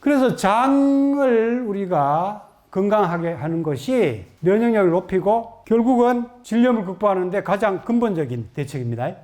그래서 장을 우리가 건강하게 하는 것이 면역력을 높이고 결국은 질염을 극복하는 데 가장 근본적인 대책입니다.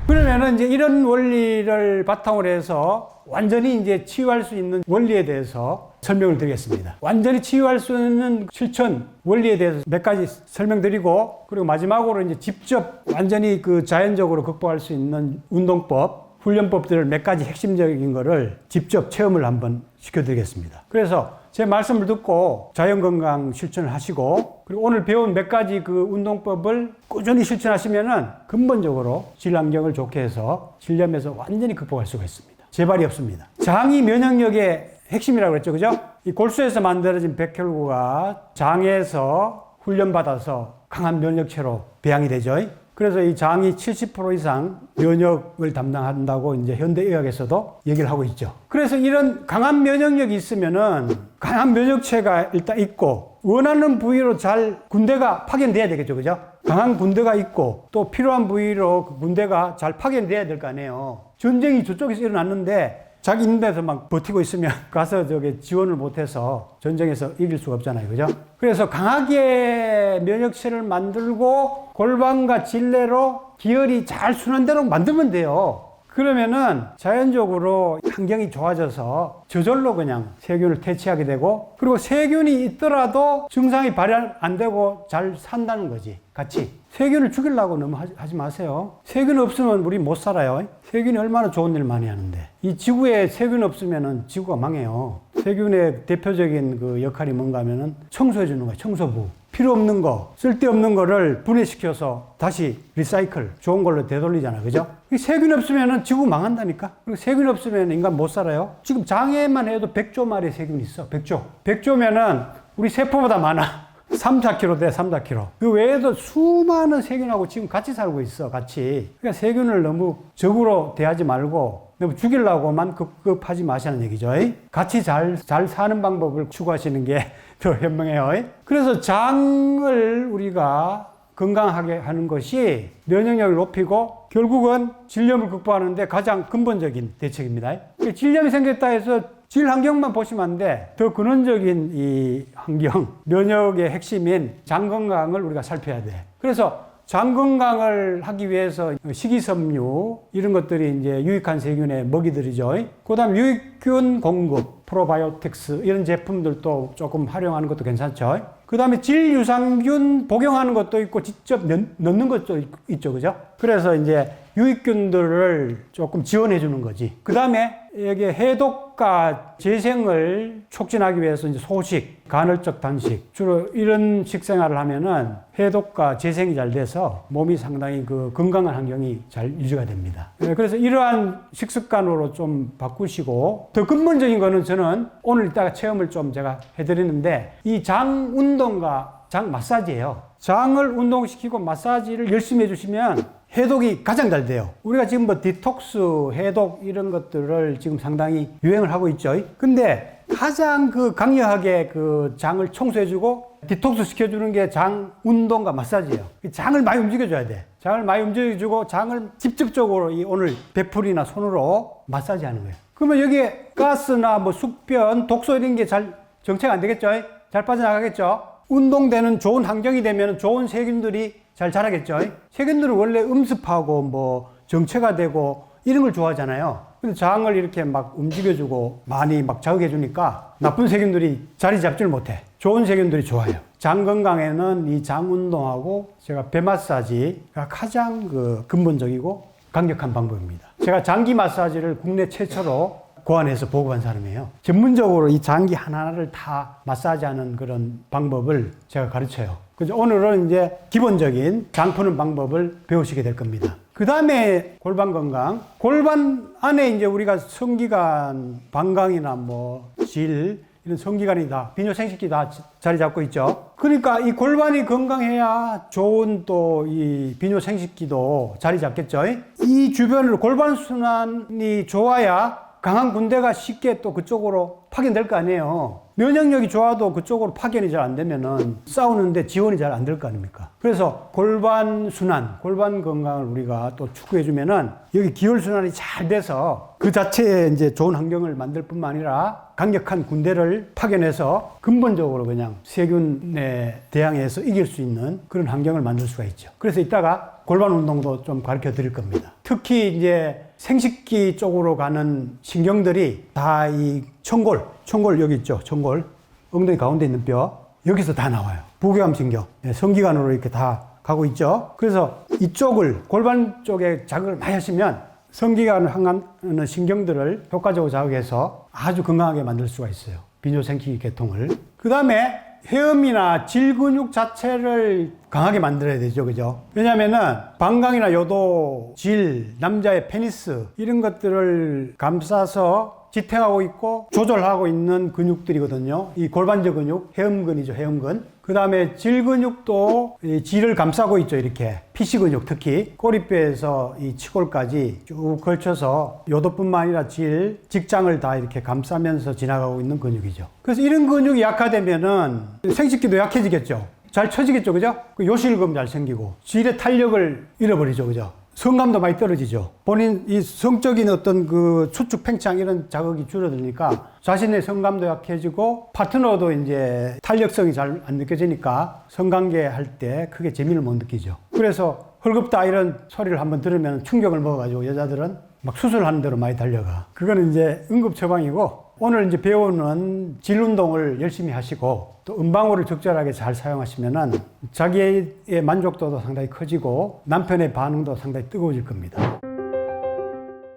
그러면은 이제 이런 원리를 바탕으로 해서 완전히 이제 치유할 수 있는 원리에 대해서 설명을 드리겠습니다. 완전히 치유할 수 있는 실천 원리에 대해서 몇 가지 설명드리고, 그리고 마지막으로 이제 직접 완전히 그 자연적으로 극복할 수 있는 운동법, 훈련법들을 몇 가지 핵심적인 거를 직접 체험을 한번 시켜드리겠습니다. 그래서 제 말씀을 듣고 자연건강 실천을 하시고, 그리고 오늘 배운 몇 가지 그 운동법을 꾸준히 실천하시면은 근본적으로 질환경을 좋게 해서 질염에서 완전히 극복할 수가 있습니다. 재발이 없습니다. 장이 면역력의 핵심이라고 그랬죠. 그죠? 이 골수에서 만들어진 백혈구가 장에서 훈련받아서 강한 면역체로 배양이 되죠. 그래서 이 장이 70% 이상 면역을 담당한다고 이제 현대의학에서도 얘기를 하고 있죠. 그래서 이런 강한 면역력이 있으면은 강한 면역체가 일단 있고, 원하는 부위로 잘 군대가 파견돼야 되겠죠. 그죠? 강한 군대가 있고, 또 필요한 부위로 그 군대가 잘 파견돼야 될 거 아니에요. 전쟁이 저쪽에서 일어났는데 자기 있는 데서 막 버티고 있으면 가서 저기 지원을 못해서 전쟁에서 이길 수가 없잖아요. 그죠? 그래서 강하게 면역체를 만들고 골반과 질내로 기혈이 잘 순환되도록 만들면 돼요. 그러면은 자연적으로 환경이 좋아져서 저절로 그냥 세균을 퇴치하게 되고, 그리고 세균이 있더라도 증상이 발현 안 되고 잘 산다는 거지. 같이. 세균을 죽이려고 너무 하지 마세요. 세균 없으면 우리 못 살아요. 세균이 얼마나 좋은 일 많이 하는데. 이 지구에 세균 없으면은 지구가 망해요. 세균의 대표적인 그 역할이 뭔가 하면은 청소해 주는 거예요. 청소부. 필요 없는 거, 쓸데없는 거를 분해시켜서 다시 리사이클, 좋은 걸로 되돌리잖아요. 그죠? 세균 없으면은 지구 망한다니까? 그리고 세균 없으면 인간 못 살아요. 지금 장에만 해도 100조 마리의 세균이 있어. 100조. 100조면은 우리 세포보다 많아. 3, 4kg 돼, 3, 4kg. 그 외에도 수많은 세균하고 지금 같이 살고 있어, 같이. 그러니까 세균을 너무 적으로 대하지 말고 너무 죽이려고만 급급하지 마시는 얘기죠. 같이 잘 사는 방법을 추구하시는 게 더 현명해요. 그래서 장을 우리가 건강하게 하는 것이 면역력을 높이고 결국은 질염을 극복하는 데 가장 근본적인 대책입니다. 질염이 생겼다 해서 질 환경만 보시면 안 돼. 더 근원적인 이 환경, 면역의 핵심인 장 건강을 우리가 살펴야 돼. 그래서 장 건강을 하기 위해서 식이섬유 이런 것들이 이제 유익한 세균의 먹이들이죠. 그다음 유익균 공급, 프로바이오틱스 이런 제품들도 조금 활용하는 것도 괜찮죠. 그다음에 질유산균 복용하는 것도 있고 직접 넣는 것도 있죠. 그죠? 그래서 이제 유익균들을 조금 지원해 주는 거지. 그다음에 여기 해독과 재생을 촉진하기 위해서 이제 소식, 간헐적 단식, 주로 이런 식생활을 하면은 해독과 재생이 잘 돼서 몸이 상당히 그 건강한 환경이 잘 유지가 됩니다. 그래서 이러한 식습관으로 좀 바꾸시고, 더 근본적인 거는 저는 오늘 이따가 체험을 좀 제가 해드리는데, 이 장 운동과 장 마사지예요. 장을 운동시키고 마사지를 열심히 해주시면 해독이 가장 잘 돼요. 우리가 지금 뭐 디톡스, 해독 이런 것들을 지금 상당히 유행을 하고 있죠. 근데 가장 그 강력하게 그 장을 청소해주고 디톡스 시켜주는 게 장 운동과 마사지예요. 장을 많이 움직여줘야 돼. 장을 많이 움직여주고 장을 직접적으로 이 오늘 배풀이나 손으로 마사지 하는 거예요. 그러면 여기에 가스나 뭐 숙변, 독소 이런 게 잘 정체가 안 되겠죠? 잘 빠져나가겠죠? 운동되는 좋은 환경이 되면 좋은 세균들이 잘 자라겠죠. 세균들은 원래 음습하고 뭐 정체가 되고 이런 걸 좋아하잖아요. 근데 장을 이렇게 막 움직여주고 많이 막 자극해주니까 나쁜 세균들이 자리 잡지를 못해. 좋은 세균들이 좋아요. 장 건강에는 이 장 운동하고 제가 배 마사지가 가장 그 근본적이고 강력한 방법입니다. 제가 장기 마사지를 국내 최초로 고안해서 보급한 사람이에요. 전문적으로 이 장기 하나하나를 다 마사지하는 그런 방법을 제가 가르쳐요. 그래서 오늘은 이제 기본적인 장 푸는 방법을 배우시게 될 겁니다. 그 다음에 골반 건강. 골반 안에 이제 우리가 성기관, 방광이나 뭐 질, 이런 성기관이 다, 비뇨생식기 다 자리 잡고 있죠. 그러니까 이 골반이 건강해야 좋은 또 이 비뇨생식기도 자리 잡겠죠. 이 주변으로 골반 순환이 좋아야 강한 군대가 쉽게 또 그쪽으로 파견될 거 아니에요. 면역력이 좋아도 그쪽으로 파견이 잘 안 되면은 싸우는데 지원이 잘 안 될 거 아닙니까? 그래서 골반 순환, 골반 건강을 우리가 또 추구해주면은 여기 기혈 순환이 잘 돼서 그 자체에 이제 좋은 환경을 만들 뿐만 아니라 강력한 군대를 파견해서 근본적으로 그냥 세균에 대항해서 이길 수 있는 그런 환경을 만들 수가 있죠. 그래서 이따가 골반 운동도 좀 가르쳐 드릴 겁니다. 특히 이제 생식기 쪽으로 가는 신경들이 다 이 청골 여기 있죠. 청골, 엉덩이 가운데 있는 뼈, 여기서 다 나와요. 부교감신경, 성기관으로 이렇게 다 가고 있죠. 그래서 이쪽을 골반 쪽에 자극을 많이 하시면 성기관을 향하는 신경들을 효과적으로 자극해서 아주 건강하게 만들 수가 있어요. 비뇨생식기 계통을. 그 다음에 회음이나 질 근육 자체를 강하게 만들어야 되죠. 그죠? 왜냐면은 방광이나 요도, 질, 남자의 페니스 이런 것들을 감싸서 지탱하고 있고 조절하고 있는 근육들이거든요. 이 골반저 근육, 해음근이죠. 해음근. 그 다음에 질 근육도 이 질을 감싸고 있죠. 이렇게 피시 근육, 특히 꼬리뼈에서 이 치골까지 쭉 걸쳐서 요도뿐만 아니라 질, 직장을 다 이렇게 감싸면서 지나가고 있는 근육이죠. 그래서 이런 근육이 약화되면은 생식기도 약해지겠죠. 잘 처지겠죠. 그죠? 요실금 잘 생기고 질의 탄력을 잃어버리죠. 그죠? 성감도 많이 떨어지죠. 본인 이 성적인 어떤 그 수축, 팽창 이런 자극이 줄어드니까 자신의 성감도 약해지고 파트너도 이제 탄력성이 잘 안 느껴지니까 성관계 할 때 크게 재미를 못 느끼죠. 그래서 헐겁다 이런 소리를 한번 들으면 충격을 먹어가지고 여자들은 막 수술하는 대로 많이 달려가. 그거는 이제 응급 처방이고 오늘 이제 배우는 질 운동을 열심히 하시고 또 음방울을 적절하게 잘 사용하시면은 자기의 만족도도 상당히 커지고 남편의 반응도 상당히 뜨거워질 겁니다.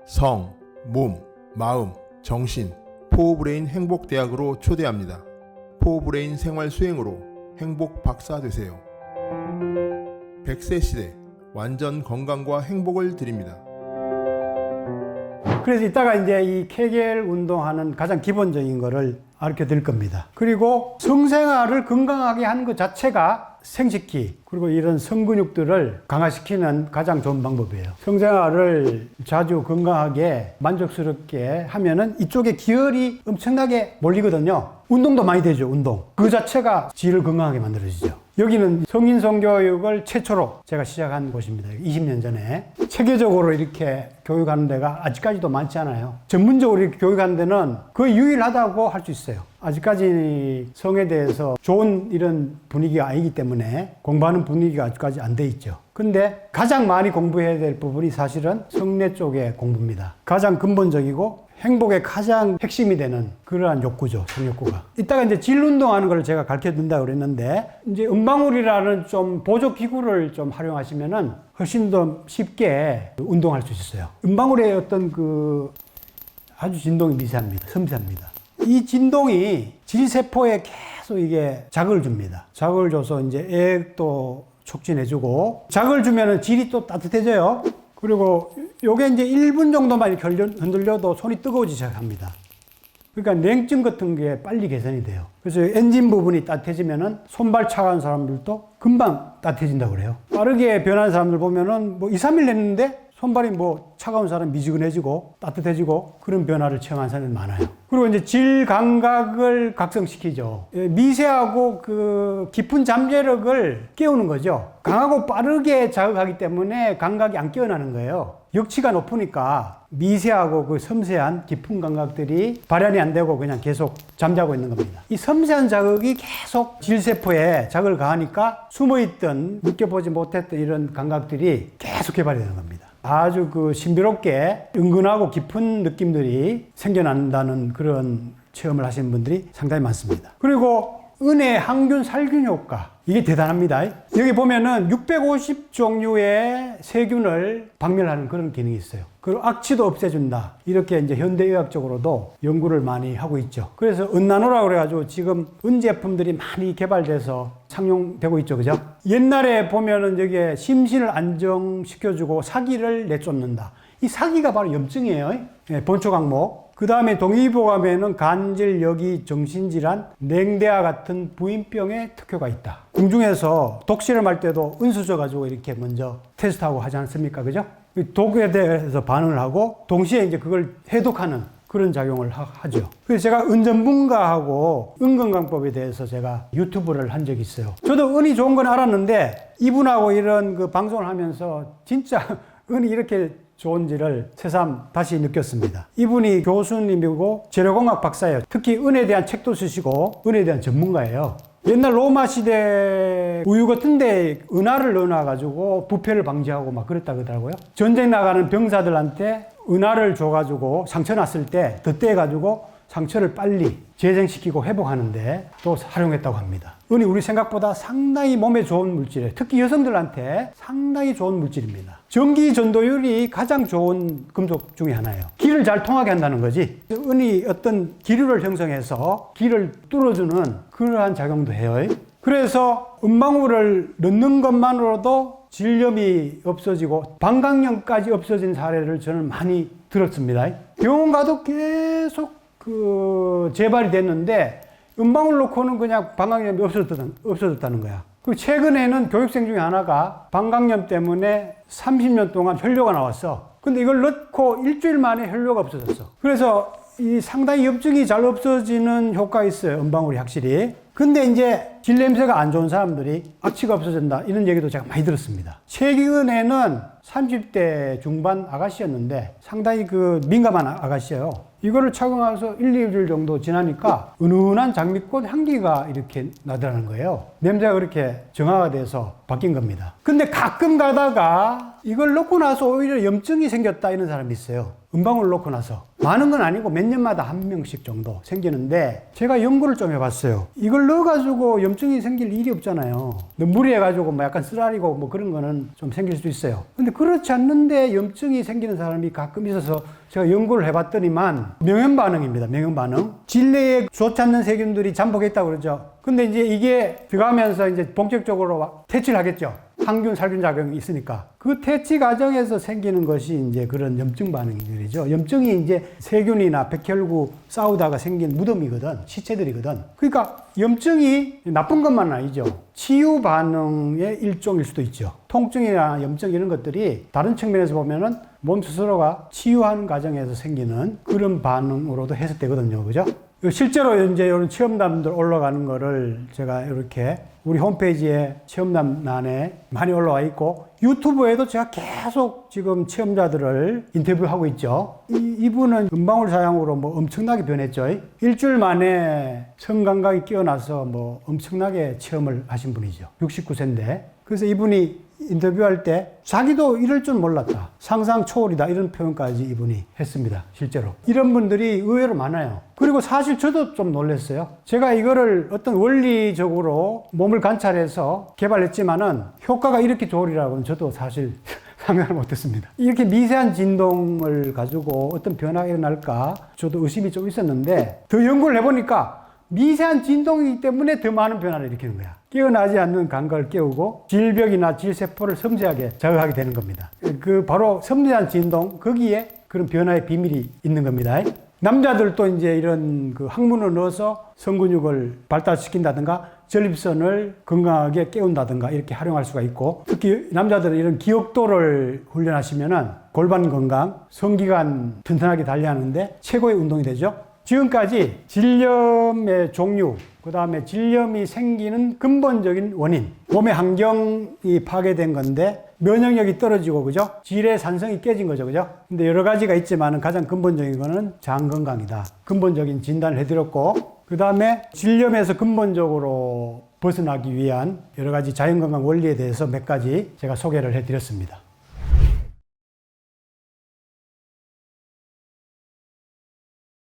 성, 몸, 마음, 정신, 포브레인 행복대학으로 초대합니다. 포브레인 생활 수행으로 행복 박사 되세요. 100세 시대 완전 건강과 행복을 드립니다. 그래서 이따가 이제 이 케겔 운동하는 가장 기본적인 거를 가르쳐 드릴 겁니다. 그리고 성생활을 건강하게 하는 것 자체가 생식기 그리고 이런 성근육들을 강화시키는 가장 좋은 방법이에요. 성생활을 자주 건강하게 만족스럽게 하면은 이쪽에 기혈이 엄청나게 몰리거든요. 운동도 많이 되죠. 운동 그 자체가 질을 건강하게 만들어지죠. 여기는 성인 성교육을 최초로 제가 시작한 곳입니다. 20년 전에. 체계적으로 이렇게 교육하는 데가 아직까지도 많지 않아요. 전문적으로 이렇게 교육하는 데는 거의 유일하다고 할 수 있어요. 아직까지 성에 대해서 좋은 이런 분위기가 아니기 때문에 공부하는 분위기가 아직까지 안 돼 있죠. 근데 가장 많이 공부해야 될 부분이 사실은 성내 쪽의 공부입니다. 가장 근본적이고 행복의 가장 핵심이 되는 그러한 욕구죠. 성욕구가. 이따가 이제 질 운동하는 걸 제가 가르쳐 준다고 그랬는데 이제 음방울이라는 좀 보조 기구를 좀 활용하시면은 훨씬 더 쉽게 운동할 수 있어요. 음방울의 어떤 그 아주 진동이 미세합니다. 섬세합니다. 이 진동이 질세포에 계속 이게 자극을 줍니다. 자극을 줘서 이제 애도 촉진해주고 자극을 주면은 질이 또 따뜻해져요. 그리고 요게 이제 1분 정도만 이렇게 흔들려도 손이 뜨거워지기 시작합니다. 그러니까 냉증 같은 게 빨리 개선이 돼요. 그래서 엔진 부분이 따뜻해지면은 손발 차가운 사람들도 금방 따뜻해진다고 그래요. 빠르게 변하는 사람들 보면은 뭐 2, 3일 했는데 손발이 뭐 차가운 사람 미지근해지고 따뜻해지고 그런 변화를 체험한 사람이 많아요. 그리고 이제 질 감각을 각성시키죠. 미세하고 그 깊은 잠재력을 깨우는 거죠. 강하고 빠르게 자극하기 때문에 감각이 안 깨어나는 거예요. 역치가 높으니까 미세하고 그 섬세한 깊은 감각들이 발현이 안 되고 그냥 계속 잠자고 있는 겁니다. 이 섬세한 자극이 계속 질세포에 자극을 가하니까 숨어있던 느껴보지 못했던 이런 감각들이 계속 개발이 되는 겁니다. 아주 그 신비롭게 은근하고 깊은 느낌들이 생겨난다는 그런 체험을 하시는 분들이 상당히 많습니다. 그리고 은혜, 항균, 살균 효과 이게 대단합니다. 여기 보면은 650종류의 세균을 박멸하는 그런 기능이 있어요. 그리고 악취도 없애준다. 이렇게 이제 현대의학적으로도 연구를 많이 하고 있죠. 그래서 은나노라고 그래가지고 지금 은 제품들이 많이 개발돼서 상용되고 있죠. 그죠? 옛날에 보면은 여기에 심신을 안정시켜주고 사기를 내쫓는다. 이 사기가 바로 염증이에요. 본초 강목. 그 다음에 동의보감에는 간질, 여기, 정신질환, 냉대와 같은 부인병에 특효가 있다. 궁중에서 독실험할 때도 은수 줘가지고 이렇게 먼저 테스트하고 하지 않습니까? 그죠? 독에 대해서 반응을 하고 동시에 이제 그걸 해독하는 그런 작용을 하죠. 그래서 제가 은전문가하고 은건강법에 대해서 제가 유튜브를 한 적이 있어요. 저도 은이 좋은 건 알았는데 이분하고 이런 그 방송을 하면서 진짜 은이 이렇게 좋은지를 새삼 다시 느꼈습니다. 이분이 교수님이고 재료공학 박사예요. 특히 은에 대한 책도 쓰시고 은에 대한 전문가예요. 옛날 로마 시대 우유 같은 데 은화를 넣어놔가지고 부패를 방지하고 막 그랬다 그러더라고요. 전쟁 나가는 병사들한테 은화를 줘가지고 상처 났을 때 덧대가지고 상처를 빨리 재생시키고 회복하는데 또 활용했다고 합니다. 은이 우리 생각보다 상당히 몸에 좋은 물질이에요. 특히 여성들한테 상당히 좋은 물질입니다. 전기 전도율이 가장 좋은 금속 중에 하나예요. 기를 잘 통하게 한다는 거지. 은이 어떤 기류를 형성해서 기를 뚫어주는 그러한 작용도 해요. 그래서 은방울을 넣는 것만으로도 질염이 없어지고 방광염까지 없어진 사례를 저는 많이 들었습니다. 병원 가도 계속 재발이 됐는데 은방울 놓고는 그냥 방광염이 없어졌다는 거야. 그리고 최근에는 교육생 중에 하나가 방광염 때문에 30년 동안 혈뇨가 나왔어. 근데 이걸 넣고 일주일 만에 혈뇨가 없어졌어. 그래서 이 상당히 염증이 잘 없어지는 효과가 있어요. 은방울이 확실히. 근데 이제 질 냄새가 안 좋은 사람들이 악취가 없어진다 이런 얘기도 제가 많이 들었습니다. 최근에는 30대 중반 아가씨였는데 상당히 민감한 아가씨예요. 이거를 착용해서 1, 2일 정도 지나니까 은은한 장미꽃 향기가 이렇게 나더라는 거예요. 냄새가 그렇게 정화가 돼서 바뀐 겁니다. 근데 가끔 가다가 이걸 넣고 나서 오히려 염증이 생겼다 이런 사람이 있어요. 은방울 넣고 나서. 많은 건 아니고 몇 년마다 한 명씩 정도 생기는데 제가 연구를 좀 해봤어요. 이걸 넣어가지고 염증이 생길 일이 없잖아요. 무리해가지고 뭐 약간 쓰라리고 뭐 그런 거는 좀 생길 수 있어요. 근데 그렇지 않는데 염증이 생기는 사람이 가끔 있어서 제가 연구를 해봤더니만 명현반응입니다. 명현반응. 질내에 좋지 않는 세균들이 잠복했다고 그러죠. 근데 이제 이게 들어가면서 이제 본격적으로 퇴치를 하겠죠. 항균, 살균 작용이 있으니까. 그 퇴치 과정에서 생기는 것이 이제 그런 염증 반응이죠. 염증이 이제 세균이나 백혈구 싸우다가 생긴 무덤이거든. 시체들이거든. 그러니까 염증이 나쁜 것만은 아니죠. 치유 반응의 일종일 수도 있죠. 통증이나 염증 이런 것들이 다른 측면에서 보면은 몸 스스로가 치유하는 과정에서 생기는 그런 반응으로도 해석되거든요. 그죠? 실제로 이제 이런 체험담들 올라가는 거를 제가 이렇게 우리 홈페이지에 체험담란에 많이 올라와 있고 유튜브에도 제가 계속 지금 체험자들을 인터뷰하고 있죠. 이분은 은방울 사용으로 뭐 엄청나게 변했죠. 일주일 만에 성감각이 깨어나서 뭐 엄청나게 체험을 하신 분이죠. 69세인데. 그래서 이분이 인터뷰할 때 자기도 이럴 줄 몰랐다. 상상 초월이다. 이런 표현까지 이분이 했습니다. 실제로. 이런 분들이 의외로 많아요. 그리고 사실 저도 좀 놀랐어요. 제가 이거를 어떤 원리적으로 몸을 관찰해서 개발했지만은 효과가 이렇게 좋으리라고는 저도 사실 상상을 못했습니다. 이렇게 미세한 진동을 가지고 어떤 변화가 일어날까 저도 의심이 좀 있었는데 더 연구를 해보니까 미세한 진동이기 때문에 더 많은 변화를 일으키는 거야. 깨어나지 않는 감각을 깨우고 질벽이나 질세포를 섬세하게 자극하게 되는 겁니다. 바로 섬세한 진동, 거기에 그런 변화의 비밀이 있는 겁니다. 남자들도 이제 이런 항문을 넣어서 성근육을 발달시킨다든가 전립선을 건강하게 깨운다든가 이렇게 활용할 수가 있고 특히 남자들은 이런 기억도를 훈련하시면은 골반 건강, 성기관 튼튼하게 달리하는데 최고의 운동이 되죠. 지금까지 질염의 종류, 그 다음에 질염이 생기는 근본적인 원인, 몸의 환경이 파괴된 건데 면역력이 떨어지고, 그죠? 질의 산성이 깨진 거죠, 그죠? 근데 여러 가지가 있지만 가장 근본적인 거는 장 건강이다. 근본적인 진단을 해드렸고, 그 다음에 질염에서 근본적으로 벗어나기 위한 여러 가지 자연건강 원리에 대해서 몇 가지 제가 소개를 해드렸습니다.